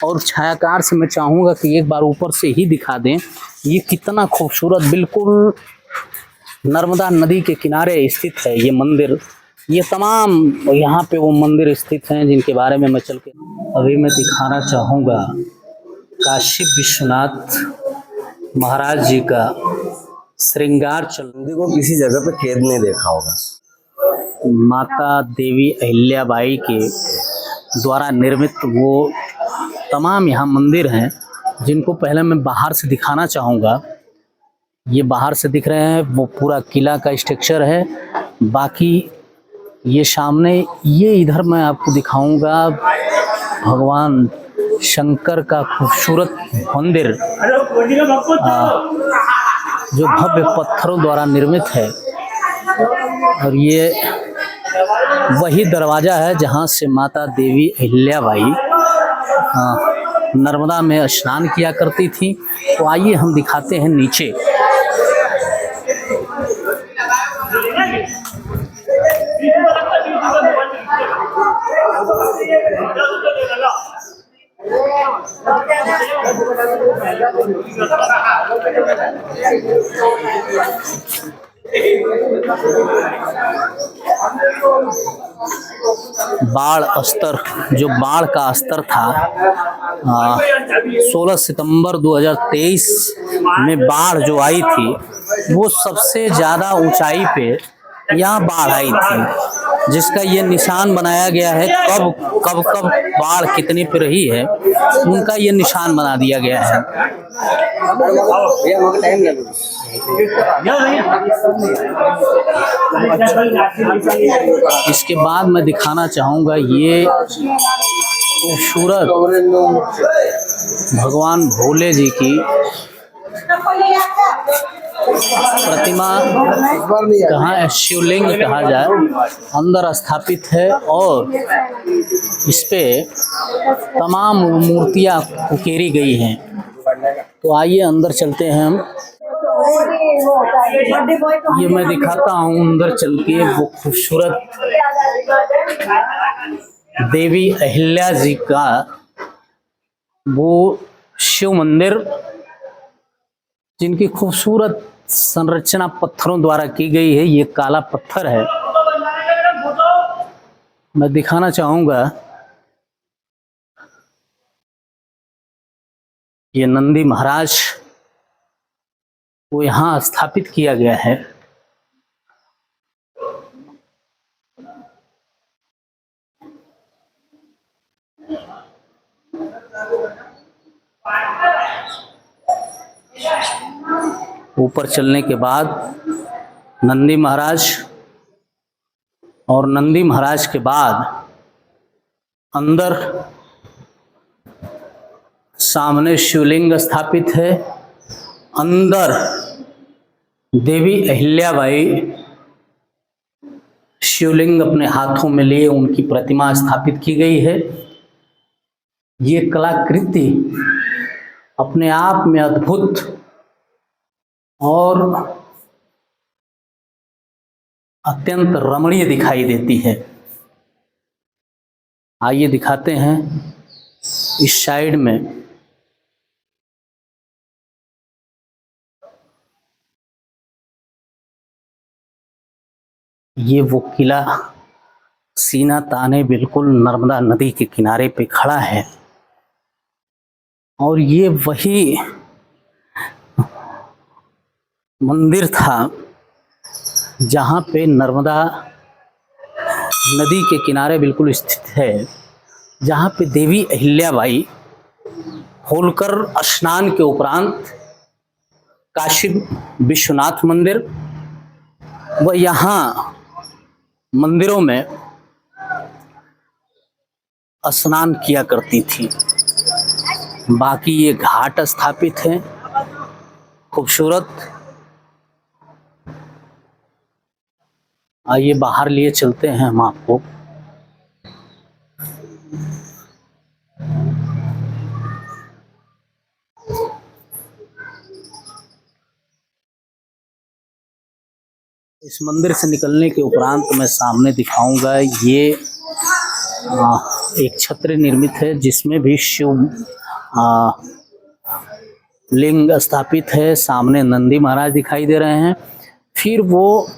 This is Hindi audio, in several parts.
और छायाकार से मैं चाहूँगा कि एक बार ऊपर से ही दिखा दें ये कितना खूबसूरत, बिल्कुल नर्मदा नदी के किनारे स्थित है ये मंदिर। ये तमाम यहाँ पे वो मंदिर स्थित हैं जिनके बारे में मैं चल के अभी मैं दिखाना चाहूँगा। काशी विश्वनाथ महाराज जी का श्रृंगार चल, को किसी जगह पे कैद नहीं देखा होगा। माता देवी अहिल्याबाई के द्वारा निर्मित वो तमाम यहाँ मंदिर हैं जिनको पहले मैं बाहर से दिखाना चाहूँगा। ये बाहर से दिख रहे हैं, वो पूरा किला का स्ट्रक्चर है। बाकी ये सामने, ये इधर मैं आपको दिखाऊंगा भगवान शंकर का खूबसूरत मंदिर जो भव्य पत्थरों द्वारा निर्मित है। और ये वही दरवाज़ा है जहाँ से माता देवी अहिल्याबाई नर्मदा में स्नान किया करती थी। तो आइए हम दिखाते हैं नीचे। बाढ़ स्तर, जो बाढ़ का स्तर था 16 सितंबर 2023 में बाढ़ जो आई थी वो सबसे ज़्यादा ऊंचाई पे यहाँ बाढ़ आई थी, जिसका ये निशान बनाया गया है। कब बाढ़ कितनी पे रही है उनका ये निशान बना दिया गया है। इसके बाद मैं दिखाना चाहूँगा ये खूबसूरत भगवान भोले जी की प्रतिमा, कहाँ शिवलिंग कहा जाए, अंदर स्थापित है और इस पे तमाम मूर्तियाँ उकेरी गई हैं। तो आइए अंदर चलते हैं हम। ये मैं दिखाता हूँ अंदर चल के वो खूबसूरत देवी अहिल्या जी का वो शिव मंदिर, जिनकी खूबसूरत संरचना पत्थरों द्वारा की गई है। ये काला पत्थर है। मैं दिखाना चाहूँगा ये नंदी महाराज को यहाँ स्थापित किया गया है। ऊपर चलने के बाद नंदी महाराज, और नंदी महाराज के बाद अंदर सामने शिवलिंग स्थापित है। अंदर देवी अहिल्याबाई शिवलिंग अपने हाथों में लिए उनकी प्रतिमा स्थापित की गई है। ये कलाकृति अपने आप में अद्भुत और अत्यंत रमणीय दिखाई देती है। आइए दिखाते हैं इस साइड में। ये वो किला सीना ताने बिल्कुल नर्मदा नदी के किनारे पे खड़ा है। और ये वही मंदिर था जहाँ पे नर्मदा नदी के किनारे बिल्कुल स्थित है, जहाँ पे देवी अहिल्याबाई होलकर स्नान के उपरांत काशी विश्वनाथ मंदिर व यहाँ मंदिरों में स्नान किया करती थी। बाकी ये घाट स्थापित हैं खूबसूरत। आइए बाहर लिए चलते हैं हम आपको। इस मंदिर से निकलने के उपरांत मैं सामने दिखाऊंगा ये एक छत्र निर्मित है जिसमें भी शिव लिंग स्थापित है। सामने नंदी महाराज दिखाई दे रहे हैं। फिर वो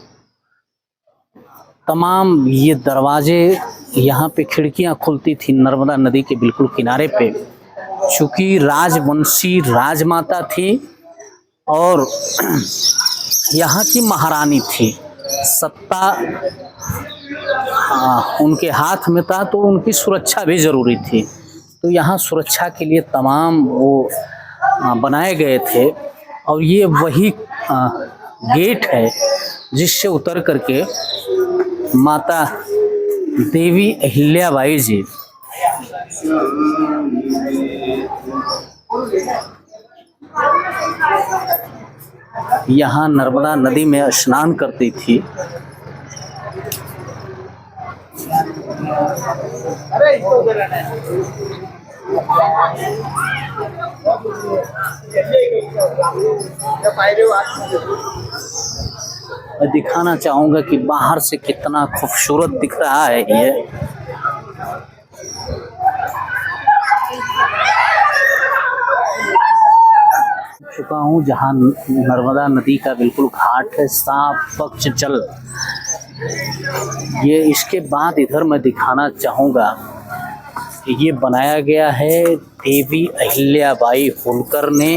तमाम ये दरवाजे, यहाँ पे खिड़कियां खुलती थी नर्मदा नदी के बिल्कुल किनारे पे। चूँकि राजवंशी राजमाता थी और यहाँ की महारानी थी, सत्ता उनके हाथ में था, तो उनकी सुरक्षा भी ज़रूरी थी। तो यहाँ सुरक्षा के लिए तमाम वो बनाए गए थे। और ये वही गेट है जिससे उतर करके माता देवी अहिल्याबाई जी यहाँ नर्मदा नदी में स्नान करती थी। मैं दिखाना चाहूँगा कि बाहर से कितना खूबसूरत दिख रहा है ये। चुका हूँ जहाँ नर्मदा नदी का बिल्कुल घाट है, साफ स्वच्छ जल। ये इसके बाद इधर मैं दिखाना चाहूँगा कि ये बनाया गया है देवी अहिल्याबाई होलकर ने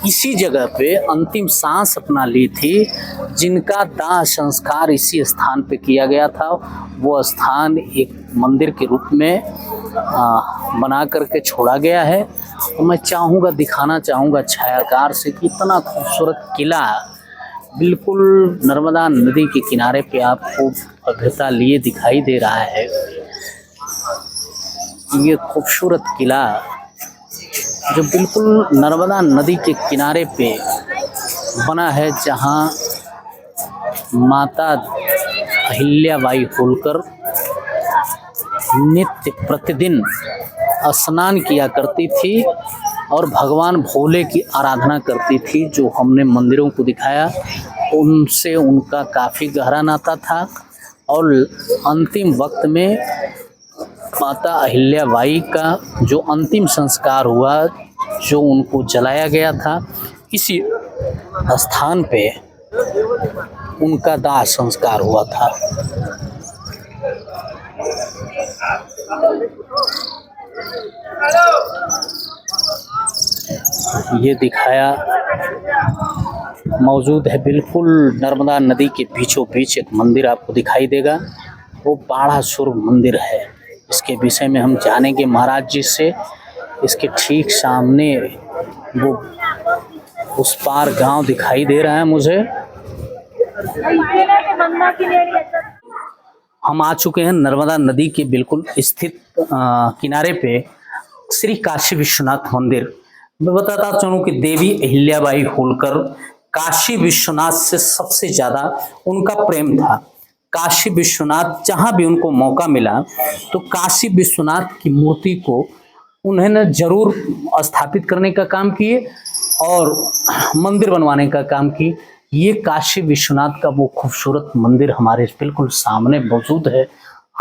इसी जगह पे अंतिम सांस अपना ली थी, जिनका दाह संस्कार इसी स्थान पे किया गया था। वो स्थान एक मंदिर के रूप में बना करके छोड़ा गया है। तो मैं चाहूँगा, दिखाना चाहूँगा छायाकार से कि इतना खूबसूरत किला बिल्कुल नर्मदा नदी के किनारे पे आपको भव्यता लिए दिखाई दे रहा है। ये खूबसूरत किला जो बिल्कुल नर्मदा नदी के किनारे पे बना है, जहाँ माता अहिल्याबाई होलकर नित्य प्रतिदिन स्नान किया करती थी और भगवान भोले की आराधना करती थी। जो हमने मंदिरों को दिखाया, उनसे उनका काफ़ी गहरा नाता था। और अंतिम वक्त में माता अहिल्याबाई का जो अंतिम संस्कार हुआ, जो उनको जलाया गया था, इसी स्थान पे उनका दाह संस्कार हुआ था। ये दिखाया मौजूद है बिल्कुल नर्मदा नदी के बीचों बीच एक मंदिर आपको दिखाई देगा। वो बाणासुर मंदिर है। इसके विषय में हम जानेंगे महाराज जी से। इसके ठीक सामने वो उस पार गांव दिखाई दे रहा है मुझे। हम आ चुके हैं नर्मदा नदी के बिल्कुल स्थित किनारे पे श्री काशी विश्वनाथ मंदिर। मैं बताता चलूँ कि देवी अहिल्याबाई होलकर काशी विश्वनाथ से सबसे ज़्यादा उनका प्रेम था। काशी विश्वनाथ जहाँ भी उनको मौका मिला तो काशी विश्वनाथ की मूर्ति को उन्होंने जरूर स्थापित करने का काम किए और मंदिर बनवाने का काम किए। ये काशी विश्वनाथ का वो खूबसूरत मंदिर हमारे बिल्कुल सामने मौजूद है।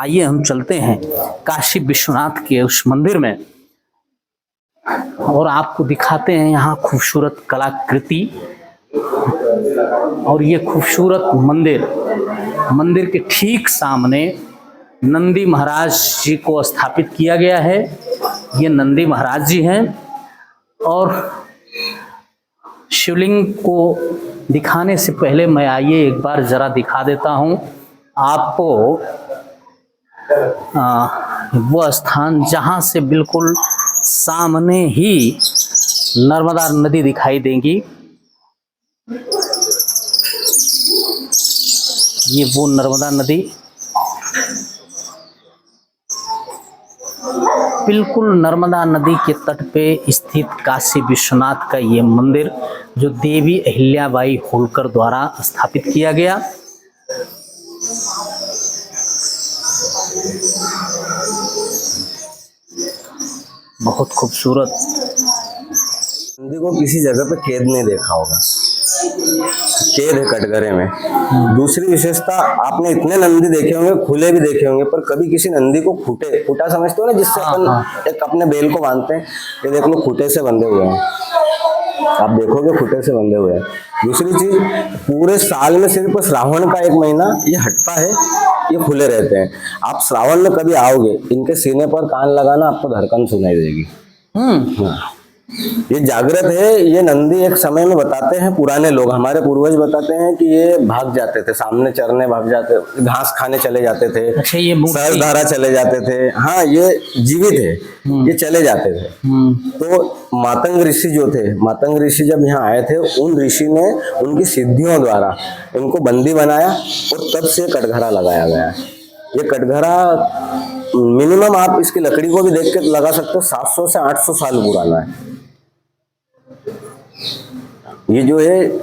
आइए हम चलते हैं काशी विश्वनाथ के उस मंदिर में और आपको दिखाते हैं यहाँ खूबसूरत कलाकृति और ये खूबसूरत मंदिर के ठीक सामने नंदी महाराज जी को स्थापित किया गया है। ये नंदी महाराज जी हैं और शिवलिंग को दिखाने से पहले मैं आइए एक बार ज़रा दिखा देता हूँ आपको वो स्थान जहाँ से बिल्कुल सामने ही नर्मदा नदी दिखाई देगी। ये वो नर्मदा नदी बिल्कुल नर्मदा नदी के तट पे स्थित काशी विश्वनाथ का ये मंदिर जो देवी अहिल्याबाई होलकर द्वारा स्थापित किया गया। बहुत खूबसूरत नंदी को किसी जगह पे कैद नहीं देखा होगा, कैद है कटघरे में। दूसरी विशेषता, आपने इतने नंदी देखे होंगे, खुले भी देखे होंगे, पर कभी किसी नंदी को खूटा समझते हो ना, जिससे अपन एक अपने बैल को बांधते हैं, ये देख लो खूटे से बंधे हुए हैं, आप देखोगे खूटे से बंधे हुए हैं। दूसरी चीज, पूरे साल में सिर्फ श्रावण का 1 महीना ये हटता है, ये खुले रहते हैं। आप श्रावण में कभी आओगे, इनके सीने पर कान लगाना, आपको धड़कन सुनाई देगी। हाँ, ये जागृत है। ये नंदी एक समय में बताते हैं पुराने लोग, हमारे पूर्वज बताते हैं कि ये भाग जाते थे, सामने चरने भाग जाते, घास खाने चले जाते थे। अच्छा, ये सरधारा चले जाते थे। हाँ, ये जीवित है, ये चले जाते थे। तो मातंग ऋषि जो थे, मातंग ऋषि जब यहाँ आए थे, उन ऋषि ने उनकी सिद्धियों द्वारा इनको बंदी बनाया और तब से कटघरा लगाया गया है। ये कटघरा मिनिमम आप इसकी लकड़ी को भी देख के लगा सकते हो 700 से 800 साल पुराना है। ये जो है,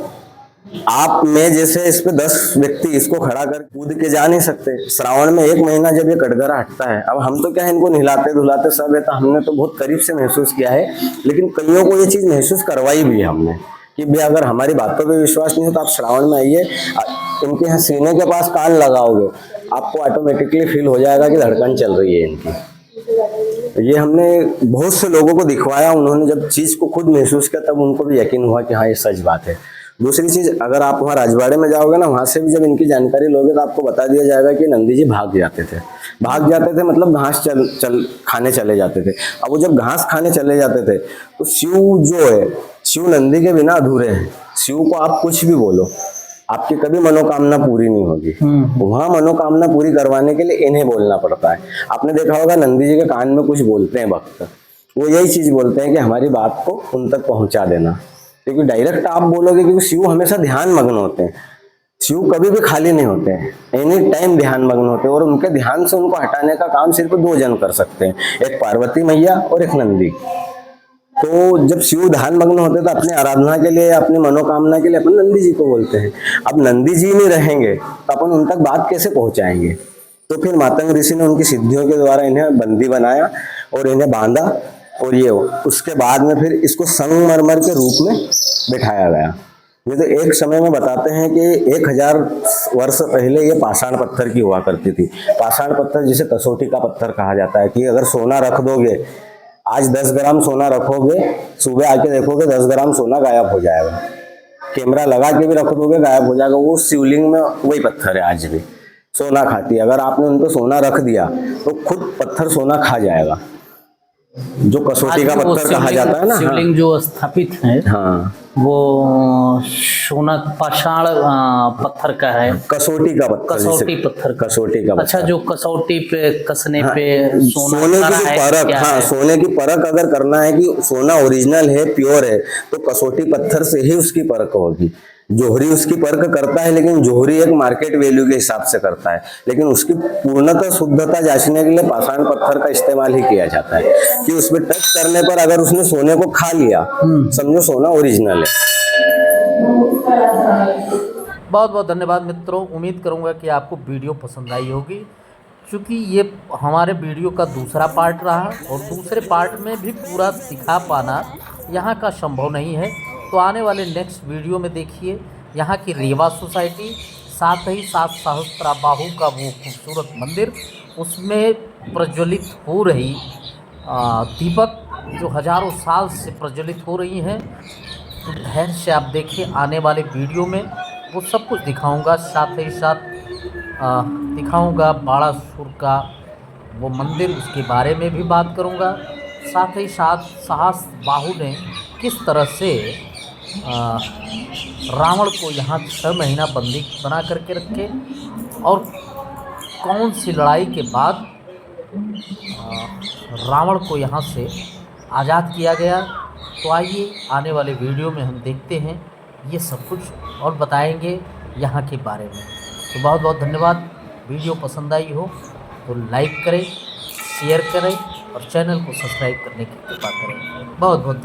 आप में जैसे इस पे 10 व्यक्ति इसको खड़ा कर कूद के जा नहीं सकते। श्रावण में 1 महीना जब ये कटघरा हटता है, अब हम तो क्या है, इनको नहलाते धुलाते सब है, तो हमने तो बहुत करीब से महसूस किया है, लेकिन कईयों को ये चीज महसूस करवाई भी है हमने कि भाई अगर हमारी बातों पे विश्वास नहीं हो तो आप श्रावण में आइए, इनके यहाँ सीने के पास कान लगाओगे, आपको ऑटोमेटिकली फील हो जाएगा कि धड़कन चल रही है इनकी। ये हमने बहुत से लोगों को दिखवाया, उन्होंने जब चीज को खुद महसूस किया तब उनको भी यकीन हुआ कि हाँ ये सच बात है। दूसरी चीज, अगर आप वहाँ राजवाड़े में जाओगे ना, वहां से भी जब इनकी जानकारी लोगे तो आपको बता दिया जाएगा कि नंदी जी भाग जाते थे, मतलब घास चल खाने चले जाते थे। अब वो जब घास खाने चले जाते थे तो शिव जो है, शिव नंदी के बिना अधूरे हैं। शिव को आप कुछ भी बोलो, आपकी कभी मनोकामना पूरी नहीं होगी। वहां मनोकामना पूरी करवाने के लिए इन्हें बोलना पड़ता है। आपने देखा होगा नंदी जी के कान में कुछ बोलते हैं भक्त, वो यही चीज बोलते हैं कि हमारी बात को उन तक पहुंचा देना, क्योंकि डायरेक्ट आप बोलोगे, क्योंकि शिव हमेशा ध्यान मग्न होते हैं, शिव कभी भी खाली नहीं होते हैं, एनी टाइम ध्यान मग्न होते हैं, और उनके ध्यान से उनको हटाने का काम सिर्फ 2 जन कर सकते हैं, एक पार्वती मैया और एक नंदी। तो जब शिव ध्यान मग्न होते तो अपनी आराधना के लिए, अपनी मनोकामना के लिए अपन नंदी जी को बोलते हैं। अब नंदी जी नहीं रहेंगे तो अपन उन तक बात कैसे पहुंचाएंगे? तो फिर मातंग ऋषि ने उनकी सिद्धियों के द्वारा इन्हें बंदी बनाया और इन्हें बांधा, और ये उसके बाद में फिर इसको संगमरमर के रूप में बिठाया गया। ये तो एक समय में बताते हैं कि 1000 वर्ष पहले ये पाषाण पत्थर की हुआ करती थी। पाषाण पत्थर जिसे कसौटी का पत्थर कहा जाता है, कि अगर सोना रख दोगे, आज 10 ग्राम सोना रखोगे, सुबह आके देखोगे 10 ग्राम सोना गायब हो जाएगा। कैमरा लगा के भी रख दोगे, गायब हो जाएगा। वो शिवलिंग में वही पत्थर है, आज भी सोना खाती है। अगर आपने उनको सोना रख दिया तो खुद पत्थर सोना खा जाएगा, जो कसौटी का पत्थर कहा जाता है ना। शिवलिंग जो स्थापित है, हाँ, वो सोना पाषाण पत्थर का है, कसौटी का पत्थर, कसौटी पत्थर, कसौटी का। अच्छा, जो कसौटी पे कसने पे सोने की परख, हाँ, सोने की परख अगर करना है कि सोना ओरिजिनल है, प्योर है, तो कसौटी पत्थर से ही उसकी परख होगी। जोहरी उसकी परख करता है, लेकिन जोहरी एक मार्केट वैल्यू के हिसाब से करता है, लेकिन उसकी पूर्णतः शुद्धता जांचने के लिए पाषाण पत्थर का इस्तेमाल ही किया जाता है, कि उसमें टच करने पर अगर उसने सोने को खा लिया, समझो सोना ओरिजिनल है। बहुत बहुत धन्यवाद मित्रों। उम्मीद करूंगा कि आपको वीडियो पसंद आई होगी, क्योंकि ये हमारे वीडियो का दूसरा पार्ट रहा, और दूसरे पार्ट में भी पूरा दिखा पाना यहाँ का संभव नहीं है। तो आने वाले नेक्स्ट वीडियो में देखिए यहाँ की रेवा सोसाइटी, साथ ही साथ सहस्त्राबाहु का वो खूबसूरत मंदिर, उसमें प्रज्वलित हो रही दीपक जो हजारों साल से प्रज्वलित हो रही हैं। तो धैर्य से आप देखिए, आने वाले वीडियो में वो सब कुछ दिखाऊंगा। साथ ही साथ दिखाऊंगा बाणासुर का वो मंदिर, उसके बारे में भी बात करूंगा। साथ ही साथ सहस्त्रबाहु ने किस तरह से रावण को यहाँ 6 महीना बंदी बना करके रखे, और कौन सी लड़ाई के बाद रावण को यहाँ से आज़ाद किया गया। तो आइए आने वाले वीडियो में हम देखते हैं ये सब कुछ, और बताएंगे यहाँ के बारे में। तो बहुत बहुत धन्यवाद। वीडियो पसंद आई हो तो लाइक करें, शेयर करें, और चैनल को सब्सक्राइब करने की कृपा करें। बहुत बहुत